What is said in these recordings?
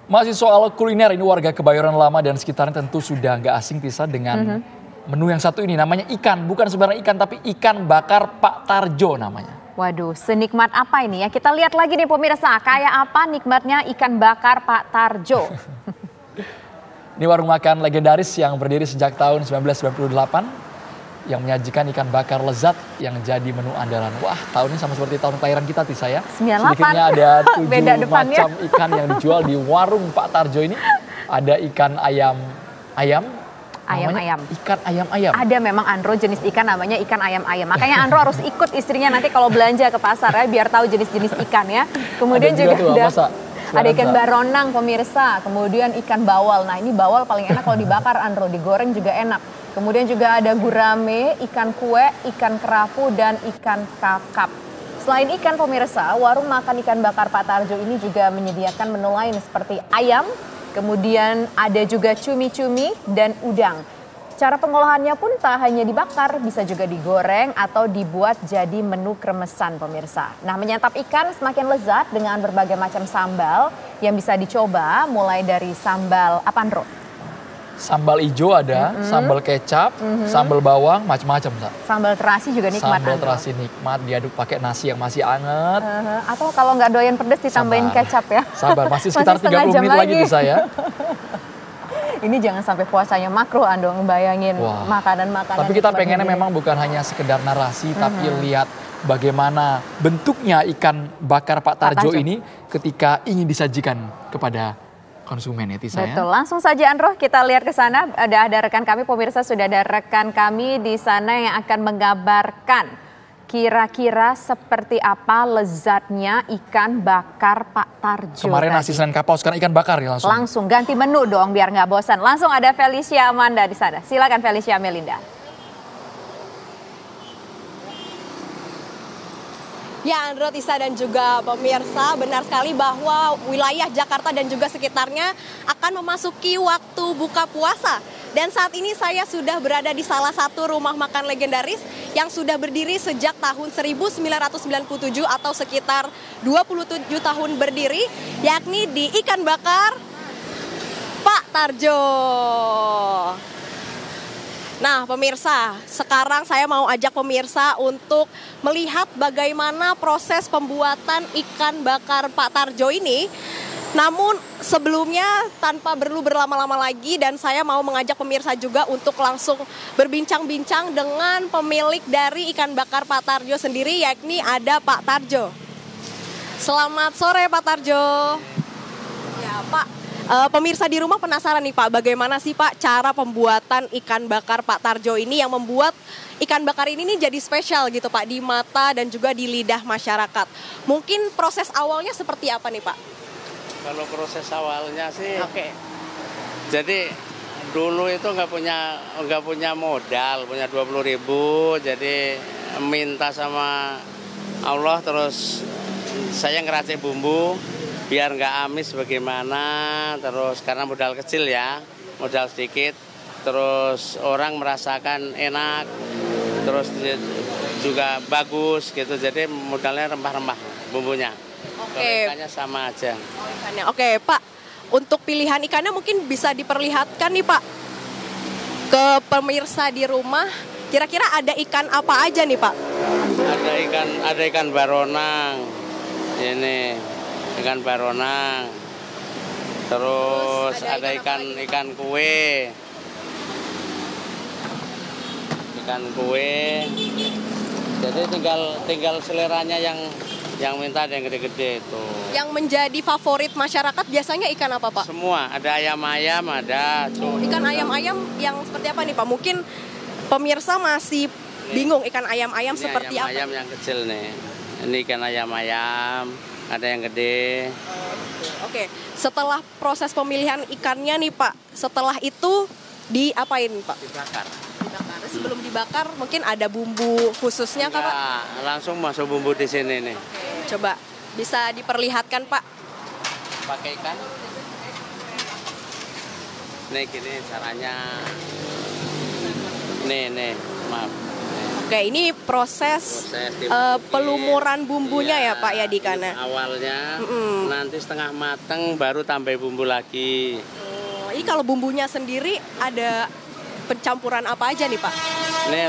Masih soal kuliner, ini warga Kebayoran Lama dan sekitarnya tentu sudah nggak asing Tisa dengan menu yang satu ini. Namanya ikan, bukan sembarang ikan tapi ikan bakar Pak Tarjo namanya. Waduh, senikmat apa ini ya? Kita lihat lagi nih pemirsa, kayak apa nikmatnya ikan bakar Pak Tarjo. Ini warung makan legendaris yang berdiri sejak tahun 1998 yang menyajikan ikan bakar lezat yang jadi menu andalan. Wah, tahun ini sama seperti tahun kelahiran kita Tisa ya. 98. Sedikitnya ada 7 Beda depannya. macam ikan yang dijual di warung Pak Tarjo ini. Ada ikan ayam. Ikan ayam-ayam. Ada memang Andro jenis ikan namanya ikan ayam-ayam. Makanya Andro harus ikut istrinya nanti kalau belanja ke pasar ya biar tahu jenis-jenis ikan ya. Kemudian juga ada ikan baronang pemirsa, kemudian ikan bawal. Nah ini bawal paling enak kalau dibakar Andro, digoreng juga enak. Kemudian juga ada gurame, ikan kue, ikan kerapu, dan ikan kakap. Selain ikan pemirsa, warung makan ikan bakar Pak Tarjo ini juga menyediakan menu lain seperti ayam, kemudian ada juga cumi-cumi dan udang. Cara pengolahannya pun tak hanya dibakar, bisa juga digoreng atau dibuat jadi menu kremesan pemirsa. Nah menyantap ikan semakin lezat dengan berbagai macam sambal yang bisa dicoba mulai dari sambal apa Andro? Sambal hijau ada, sambal kecap, sambal bawang, macam-macam. Sambal terasi juga nikmat. Sambal terasi nikmat, diaduk pakai nasi yang masih anget. Atau kalau nggak doyan pedes ditambahin kecap ya. Sabar, masih sekitar 30 menit lagi di saya. Ini jangan sampai puasanya makruh Ando ngebayangin makanan-makanan. Tapi kita pengennya memang bukan hanya sekedar narasi, tapi lihat bagaimana bentuknya ikan bakar Pak Tarjo ini ketika ingin disajikan kepada konsumen ya Tisa. Betul, langsung saja Andro kita lihat ke sana. Ada rekan kami pemirsa, sudah ada rekan kami di sana yang akan mengabarkan kira-kira seperti apa lezatnya ikan bakar Pak Tarjo. Kemarin nasi Senin kapau, sekarang ikan bakar ya langsung. Langsung ganti menu dong biar nggak bosan. Langsung ada Felicia Amanda di sana. Silakan Felicia Melinda. Ya Andro, Tisa dan juga pemirsa, benar sekali bahwa wilayah Jakarta dan juga sekitarnya akan memasuki waktu buka puasa. Dan saat ini saya sudah berada di salah satu rumah makan legendaris yang sudah berdiri sejak tahun 1997 atau sekitar 27 tahun berdiri, yakni di ikan bakar Pak Tarjo. Nah pemirsa, sekarang saya mau ajak pemirsa untuk melihat bagaimana proses pembuatan ikan bakar Pak Tarjo ini. Namun sebelumnya tanpa perlu berlama-lama lagi dan saya mau mengajak pemirsa juga untuk langsung berbincang-bincang dengan pemilik dari ikan bakar Pak Tarjo sendiri, yakni ada Pak Tarjo. Selamat sore Pak Tarjo. Ya Pak. Pemirsa di rumah penasaran nih Pak, bagaimana sih Pak cara pembuatan ikan bakar Pak Tarjo ini yang membuat ikan bakar ini nih jadi spesial gitu Pak di mata dan juga di lidah masyarakat. Mungkin proses awalnya seperti apa nih Pak? Kalau proses awalnya sih, jadi dulu itu nggak punya modal, punya 20.000, jadi minta sama Allah terus saya ngeracik bumbu. Biar nggak amis bagaimana, terus karena modal kecil ya, modal sedikit, terus orang merasakan enak, terus juga bagus gitu, jadi modalnya rempah-rempah bumbunya. Ikannya sama aja. Oke Pak, untuk pilihan ikannya mungkin bisa diperlihatkan nih Pak ke pemirsa di rumah, kira-kira ada ikan apa aja nih Pak? Ada ikan baronang, ini. Ikan baronang, terus ada ikan kue, jadi tinggal seleranya yang minta ada yang gede-gede itu. Yang menjadi favorit masyarakat biasanya ikan apa Pak? Semua, ada ayam-ayam, ada ikan ayam-ayam yang seperti apa nih Pak? Mungkin pemirsa masih bingung ikan ayam-ayam seperti apa? Ayam yang kecil nih, ini ikan ayam-ayam. Ada yang gede. Oke, setelah proses pemilihan ikannya nih Pak, setelah itu diapain Pak? Dibakar. Sebelum dibakar mungkin ada bumbu khususnya Pak? Langsung masuk bumbu di sini nih. Oke, coba bisa diperlihatkan Pak. Pakai ikan. Nih gini caranya. Nih, maaf. Oke, ini proses pelumuran bumbunya ya Pak ya di kana. Awalnya nanti setengah mateng baru tambah bumbu lagi. Oh, ini kalau bumbunya sendiri ada pencampuran apa aja nih Pak? Ini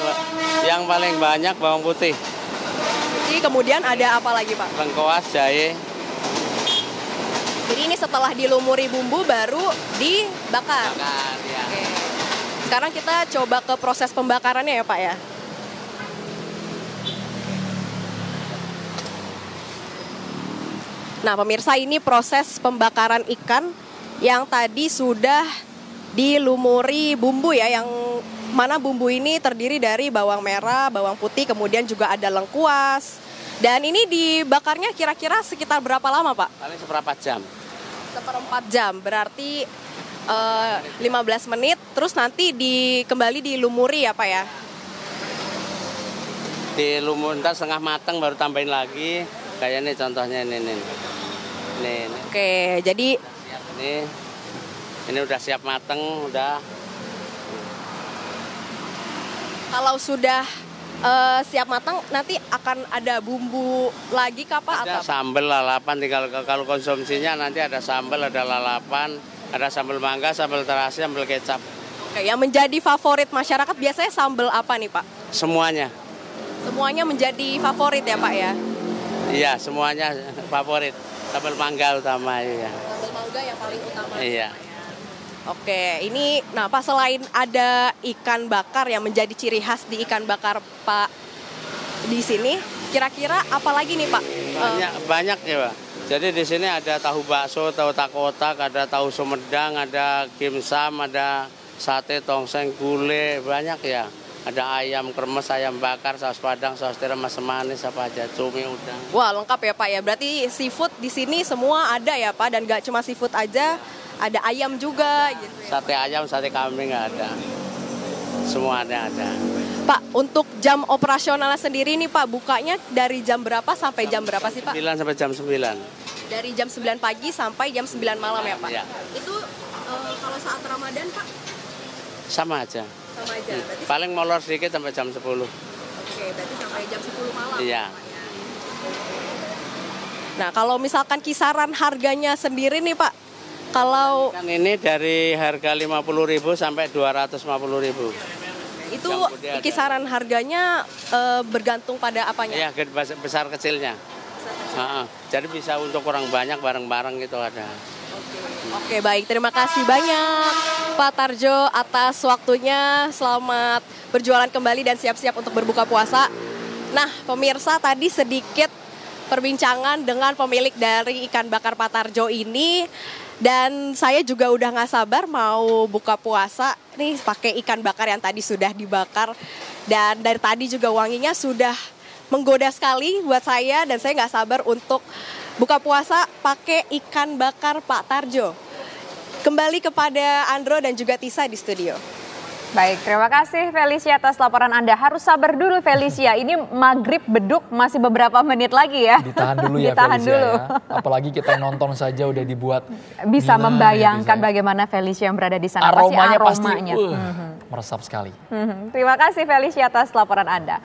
yang paling banyak bawang putih. Jadi kemudian ada apa lagi Pak? Lengkuas, jahe. Jadi ini setelah dilumuri bumbu baru dibakar. Bakar, ya. Oke. Sekarang kita coba ke proses pembakarannya ya Pak ya. Nah pemirsa, ini proses pembakaran ikan yang tadi sudah dilumuri bumbu ya, yang mana bumbu ini terdiri dari bawang merah, bawang putih, kemudian juga ada lengkuas. Dan ini dibakarnya kira-kira sekitar berapa lama Pak? Paling seperempat jam. Seperempat jam, berarti 15 menit, terus nanti kembali dilumuri ya Pak ya? Dilumuri, ntar setengah mateng baru tambahin lagi. Kayak ini contohnya ini. Oke, jadi ini udah siap mateng, udah. Kalau sudah siap matang, nanti akan ada bumbu lagi kah Pak? Ada sambal lalapan, kalau konsumsinya nanti ada sambal, ada lalapan, ada sambal mangga, sambal terasi, sambal kecap. Oke, yang menjadi favorit masyarakat biasanya sambal apa nih Pak? Semuanya. Semuanya menjadi favorit ya Pak ya? Iya, semuanya favorit. Sambal mangga utama ya. Sambal mangga yang paling utama. Iya. Oke, ini nah Pak, selain ada ikan bakar yang menjadi ciri khas di ikan bakar Pak di sini, kira-kira apa lagi nih Pak? Banyak ya Pak. Jadi di sini ada tahu bakso, tahu otak-otak, ada tahu sumedang, ada kimsam, ada sate tongseng, gulai, banyak ya. Ada ayam kremes, ayam bakar, saus padang, saus tiram, asam manis, apa aja, cumi, udang. Wah, lengkap ya Pak ya. Berarti seafood di sini semua ada ya Pak, dan nggak cuma seafood aja, ada ayam juga gitu ya. Sate ayam, sate kambing nggak ada. Semua ada. Pak, untuk jam operasionalnya sendiri nih Pak, bukanya dari jam berapa sampai jam berapa sih Pak? 9 sampai jam 9. Dari jam 9 pagi sampai jam 9 malam ya Pak? Ya. Itu kalau saat Ramadan Pak? Sama aja. Sama aja. Berarti Paling molor sedikit sampai jam 10. Oke, berarti sampai jam 10 malam. Iya. Nah, kalau misalkan kisaran harganya sendiri nih Pak, kalau Kan ini dari harga 50.000 sampai 250.000. itu kisaran harganya bergantung pada apanya? Iya, besar kecilnya. Jadi bisa untuk orang banyak, bareng-bareng gitu ada. Oke, baik. Terima kasih banyak Pak Tarjo atas waktunya. Selamat berjualan kembali dan siap-siap untuk berbuka puasa. Nah, pemirsa, tadi sedikit perbincangan dengan pemilik dari ikan bakar Pak Tarjo ini. Dan saya juga udah gak sabar mau buka puasa nih pakai ikan bakar yang tadi sudah dibakar. Dan dari tadi juga wanginya sudah menggoda sekali buat saya. Dan saya gak sabar untuk buka puasa pakai ikan bakar Pak Tarjo. Kembali kepada Andro dan juga Tisa di studio. Baik, terima kasih Felicia atas laporan Anda. Harus sabar dulu Felicia, ini maghrib beduk masih beberapa menit lagi ya. Ditahan dulu ya Ditahan Felicia dulu. Ya. Apalagi kita nonton saja udah dibuat. Bisa gila, membayangkan ya, bagaimana Felicia yang berada di sana. Aromanya pasti meresap sekali. Terima kasih Felicia atas laporan Anda.